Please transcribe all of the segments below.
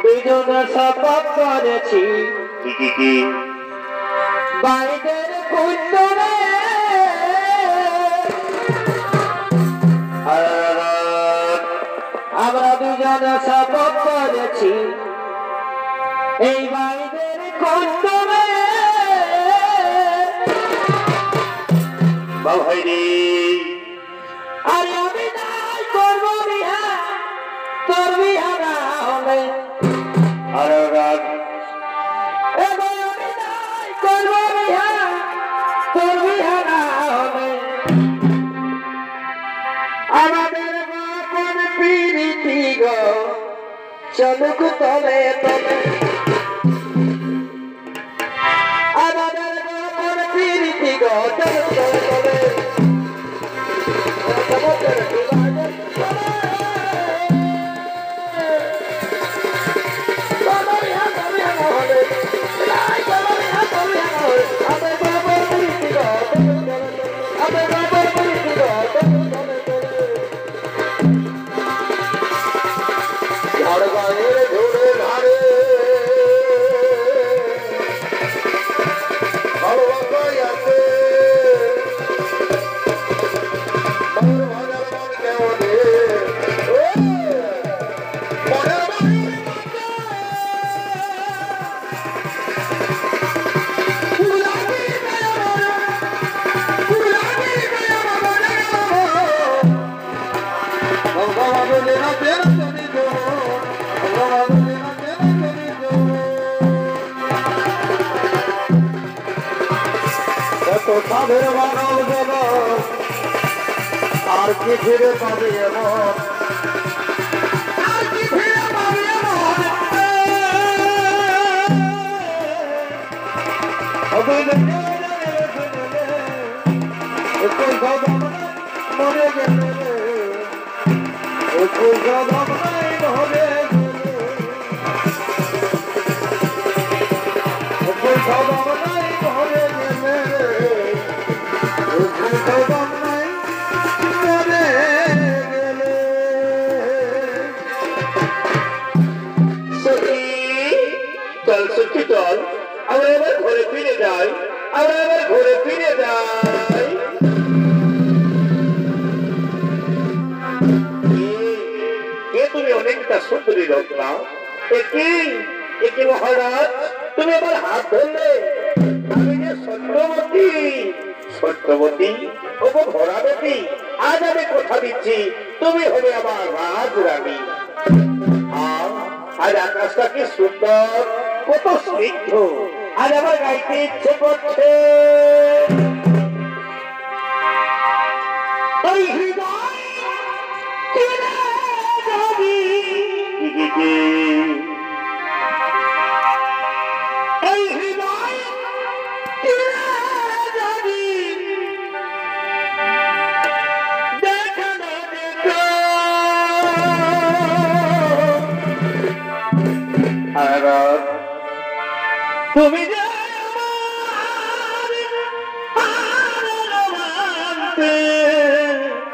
দুজনে শপথ করেছি কি বাইরের কুঞ্জরে আমরা দুজনে শপথ করেছি এই বাইরের কুঞ্জরে বাবাইরে আরে আমি নাই করবো বিহা তোর বিহা না হবে আরে রাত আমি নাই করবো বিহা তোর বিহা না হবে আমাদের বাপন পিরিতি গো চলুক তলে তলে আমাদের বাপন পিরিতি গো চলুক তলে তলে তাদের মানব দেব আর কি ফিরে পাবি এমন আর কি ফিরে পাবি এমন মরে গেলে চল সত্যি চল আমরা এবার ঘরে ফিরে যাই আমরা এবার ঘরে ফিরে যাই কে তুমি অনেকটা সুন্দরী রত্না একে মহারাজ তুমি আবার হাত ধরলে আমি যে সত্যবতী সত্যবতী ওগো ভরাবতী আজ আমি কথা দিচ্ছি তুমি হবে আমার রাজরানী আর আকাশটা কি সুন্দর কত স্নিগ্ধ আজ আমার গাইতে ইচ্ছে করছে ওই হৃদয় চিরে যাবি এই হৃদয় চিরে যাবি দেখা না দেখা তুমি যে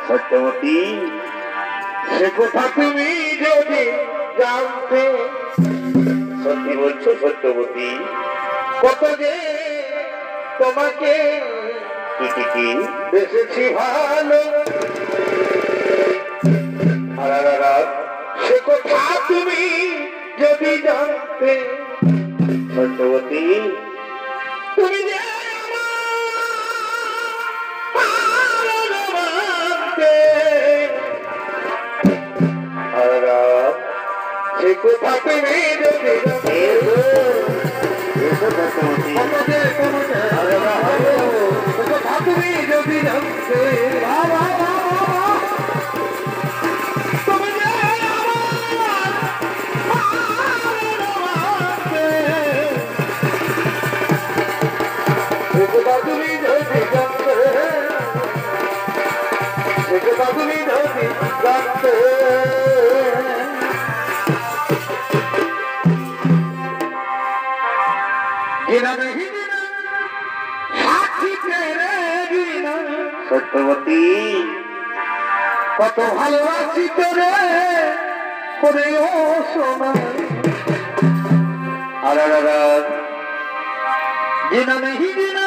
সত্যবতী সে কথা তুমি যদি জানতে সত্যি বলছো সত্যবতী কত যে তোমাকে কি বেসেছি ভালো সে কথা তুমি যদি জানতে সত্যবতী তুমি যে সে কথা তুমি যদি তুমি যদি জানতে তুমি যদি জানতে সত্যবতী কত ভালোবাসি তোরে করে ও সোনা जीना नहीं जीना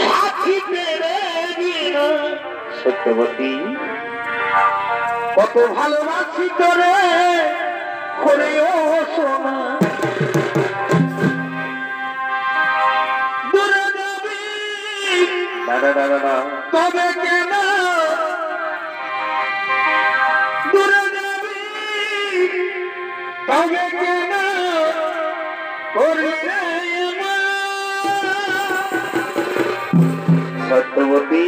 साथी तेरे जीना সত্যবতী কত ভালোবাসি তোরে করেও সোনা দূরে যাবি তবে কেন দূরে যাবি তবে কেন করলি রে সত্যবতী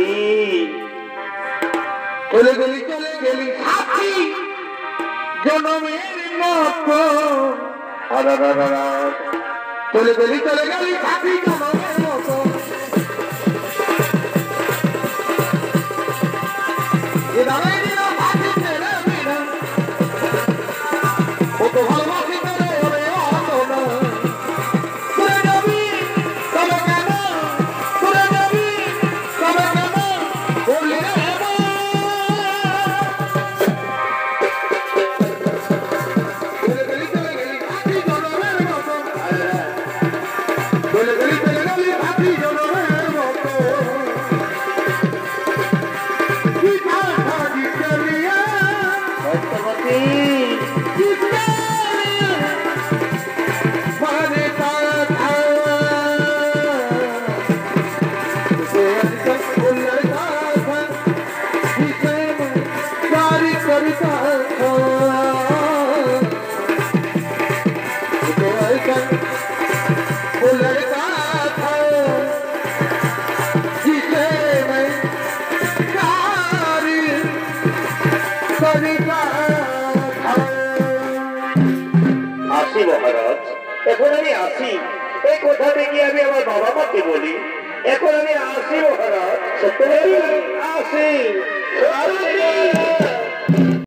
চলে গেলি সাথী জনমের মতো চলে গেলি সাথী জনমের মতো কত ভালোবাসি তোরে ওরে অতনা তোরে যাবি তবে কেন তোরে যাবি তবে কেন বললি রে আসি মহারাজ এখন আমি আসি এই কথা থেকে আমি আমার বাবা মাকে বলি এখন আমি আসি মহারাজ সত্যবতী